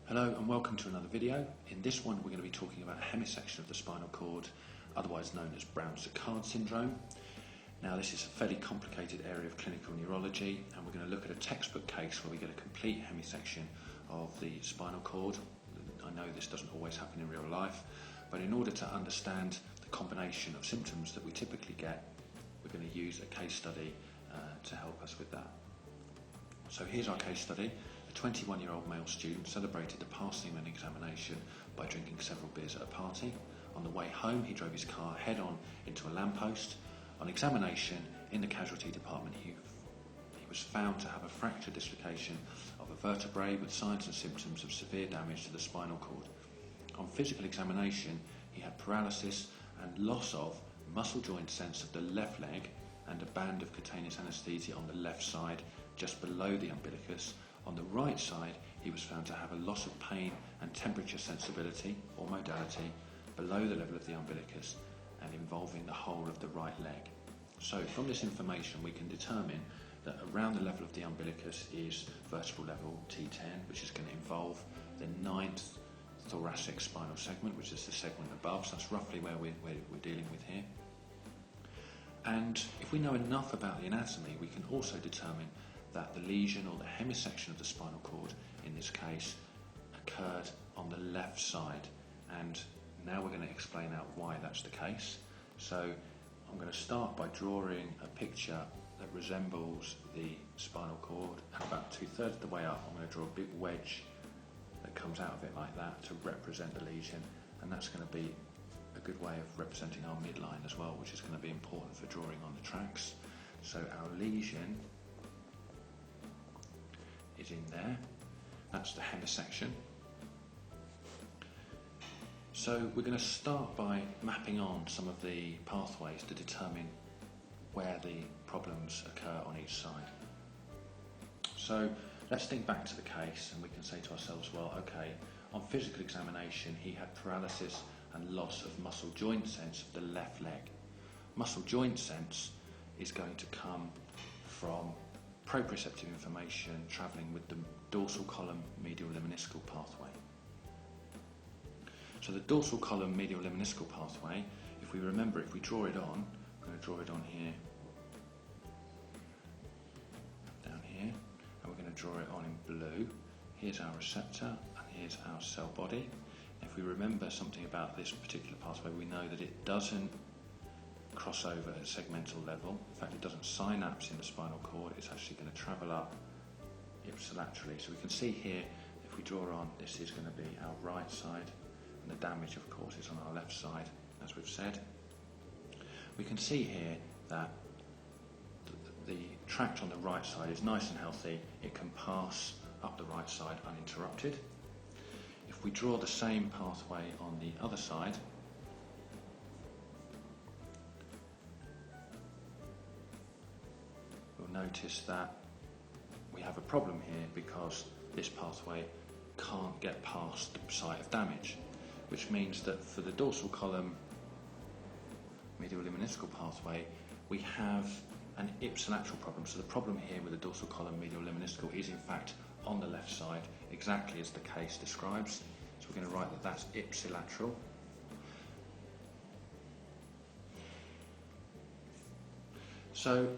Hello and welcome to another video. In this one we're going to be talking about hemisection of the spinal cord, otherwise known as Brown-Séquard syndrome. Now this is a fairly complicated area of clinical neurology, and we're going to look at a textbook case where we get a complete hemisection of the spinal cord. I know this doesn't always happen in real life, but in order to understand the combination of symptoms that we typically get, we're going to use a case study to help us with that. So here's our case study. A 21-year-old male student celebrated the passing of an examination by drinking several beers at a party. On the way home, he drove his car head-on into a lamppost. On examination in the casualty department, he was found to have a fracture dislocation of a vertebrae with signs and symptoms of severe damage to the spinal cord. On physical examination, he had paralysis and loss of muscle joint sense of the left leg and a band of cutaneous anaesthesia on the left side, just below the umbilicus. On the right side, he was found to have a loss of pain and temperature sensibility or modality below the level of the umbilicus and involving the whole of the right leg. So from this information we can determine that around the level of the umbilicus is vertebral level T10, which is going to involve the 9th thoracic spinal segment, which is the segment above, so that's roughly where we're dealing with here. And if we know enough about the anatomy, we can also determine that the lesion or the hemisection of the spinal cord in this case occurred on the left side, and now we're going to explain out why that's the case. So I'm going to start by drawing a picture that resembles the spinal cord, and about 2/3 of the way up I'm going to draw a big wedge that comes out of it like that to represent the lesion, and that's going to be a good way of representing our midline as well, which is going to be important for drawing on the tracks. So our lesion is in there, that's the hemisection. So we're going to start by mapping on some of the pathways to determine where the problems occur on each side. So let's think back to the case and we can say to ourselves, well, okay, on physical examination he had paralysis and loss of muscle joint sense of the left leg. Muscle joint sense is going to come from proprioceptive information travelling with the dorsal column medial lemniscal pathway. So the dorsal column medial lemniscal pathway, if we remember, if we draw it on, I'm going to draw it on here, down here, and we're going to draw it on in blue. Here's our receptor and here's our cell body. If we remember something about this particular pathway, we know that it doesn't cross over at segmental level. In fact, it doesn't synapse in the spinal cord, it's actually going to travel up ipsilaterally. So we can see here, if we draw on, this is going to be our right side, and the damage of course is on our left side, as we've said. We can see here that the tract on the right side is nice and healthy, it can pass up the right side uninterrupted. If we draw the same pathway on the other side, we'll notice that we have a problem here because this pathway can't get past the site of damage, which means that for the dorsal column medial lemniscal pathway we have an ipsilateral problem. So the problem here with the dorsal column medial lemniscal is in fact on the left side, exactly as the case describes. So we're going to write that that's ipsilateral. So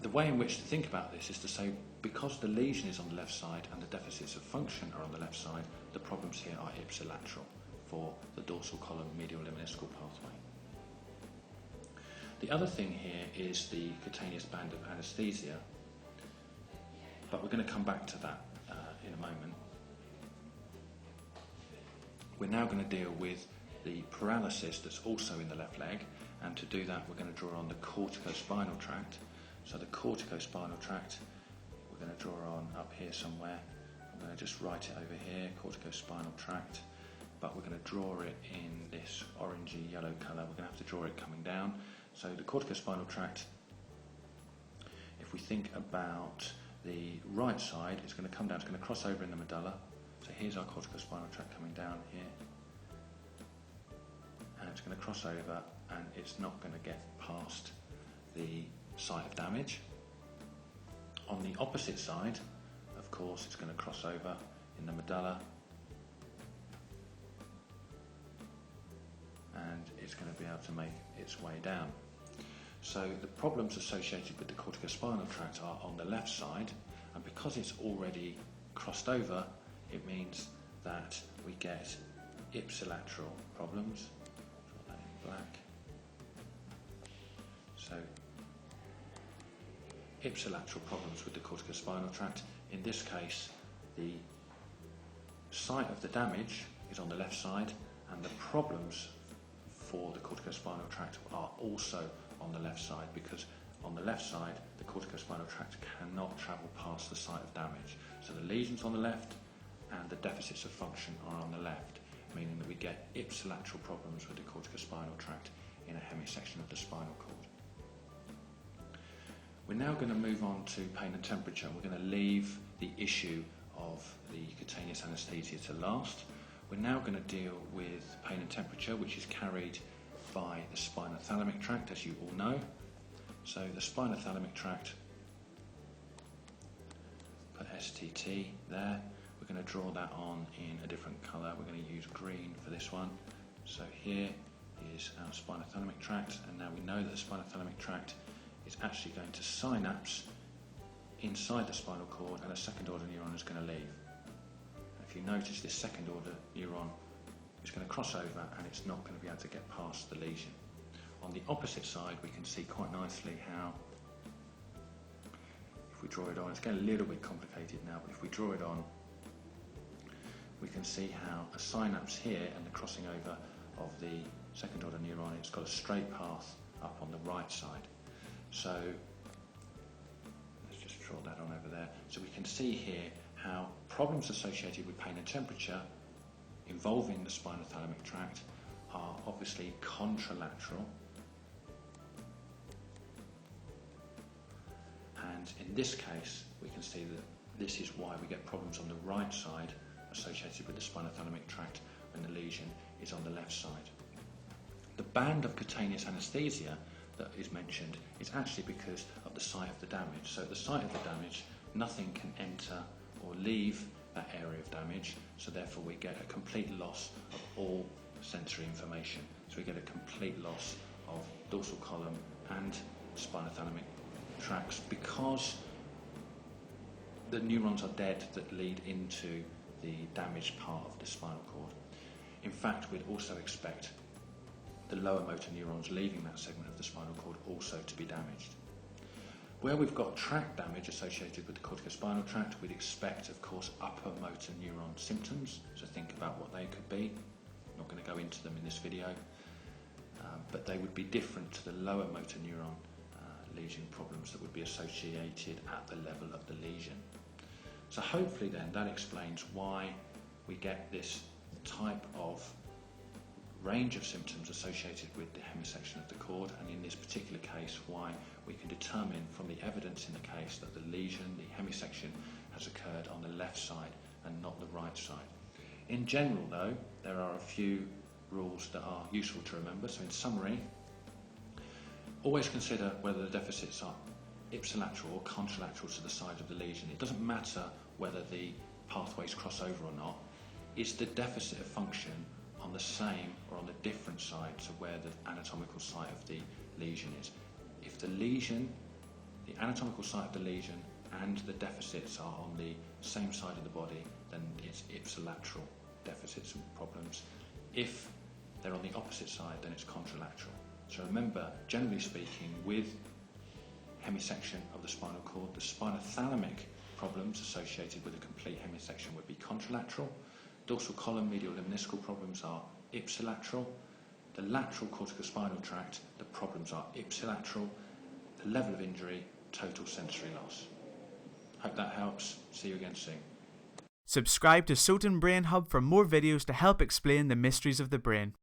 the way in which to think about this is to say, because the lesion is on the left side and the deficits of function are on the left side, the problems here are ipsilateral for the dorsal column medial lemniscal pathway. The other thing here is the cutaneous band of anaesthesia, but we're going to come back to that in a moment. We're now going to deal with the paralysis that's also in the left leg, and to do that we're going to draw on the corticospinal tract. So the corticospinal tract we're going to draw on up here somewhere. I'm going to just write it over here, corticospinal tract, but we're going to draw it in this orangey yellow colour. We're going to have to draw it coming down. So the corticospinal tract, if we think about the right side, it's going to come down, it's going to cross over in the medulla. So here's our corticospinal tract coming down here, and it's going to cross over and it's not going to get past the site of damage. On the opposite side, of course, it's going to cross over in the medulla and it's going to be able to make its way down. So the problems associated with the corticospinal tract are on the left side, and because it's already crossed over, it means that we get ipsilateral problems. Draw that in black. So ipsilateral problems with the corticospinal tract. In this case, the site of the damage is on the left side, and the problems for the corticospinal tract are also on the left side, because on the left side the corticospinal tract cannot travel past the site of damage. So the lesions on the left and the deficits of function are on the left, meaning that we get ipsilateral problems with the corticospinal tract in a hemisection of the spinal cord. We're now going to move on to pain and temperature. We're going to leave the issue of the cutaneous anaesthesia to last. We're now going to deal with pain and temperature, which is carried by the spinothalamic tract, as you all know. So the spinothalamic tract, put STT there. We're going to draw that on in a different colour. We're going to use green for this one. So here is our spinothalamic tract, and now we know that the spinothalamic tract is actually going to synapse inside the spinal cord, and a second order neuron is going to leave. If you notice, this second order neuron is going to cross over and it's not going to be able to get past the lesion. On the opposite side, we can see quite nicely how, if we draw it on, it's getting a little bit complicated now, but if we draw it on, we can see how a synapse here and the crossing over of the second order neuron, it's got a straight path up on the right side. So let's just draw that on over there. So we can see here how problems associated with pain and temperature involving the spinothalamic tract are obviously contralateral, and in this case we can see that this is why we get problems on the right side associated with the spinothalamic tract when the lesion is on the left side. The band of cutaneous anaesthesia that is mentioned is actually because of the site of the damage. So at the site of the damage, nothing can enter or leave that area of damage, so therefore we get a complete loss of all sensory information. So we get a complete loss of dorsal column and spinothalamic tracts because the neurons are dead that lead into the damaged part of the spinal cord. In fact, we'd also expect the lower motor neurons leaving that segment of the spinal cord also to be damaged. Where we've got tract damage associated with the corticospinal tract, we'd expect, of course, upper motor neuron symptoms. So think about what they could be. I'm not going to go into them in this video, but they would be different to the lower motor neuron lesion problems that would be associated at the level of the lesion. So hopefully then that explains why we get this type of range of symptoms associated with the hemisection of the cord, and in this particular case why we can determine from the evidence in the case that the lesion, the hemisection, has occurred on the left side and not the right side. In general though, there are a few rules that are useful to remember. So in summary, always consider whether the deficits are ipsilateral or contralateral to the side of the lesion. It doesn't matter whether the pathways cross over or not. Is the deficit of function on the same or on the different side to where the anatomical site of the lesion is? If the lesion, the anatomical site of the lesion and the deficits are on the same side of the body, then it's ipsilateral deficits and problems. If they're on the opposite side, then it's contralateral. So remember, generally speaking, with hemisection of the spinal cord, the spinothalamic problems associated with a complete hemisection would be contralateral. Dorsal column medial lemniscal problems are ipsilateral. The lateral corticospinal tract, the problems are ipsilateral. The level of injury, total sensory loss. Hope that helps. See you again soon. Subscribe to Soton Brain Hub for more videos to help explain the mysteries of the brain.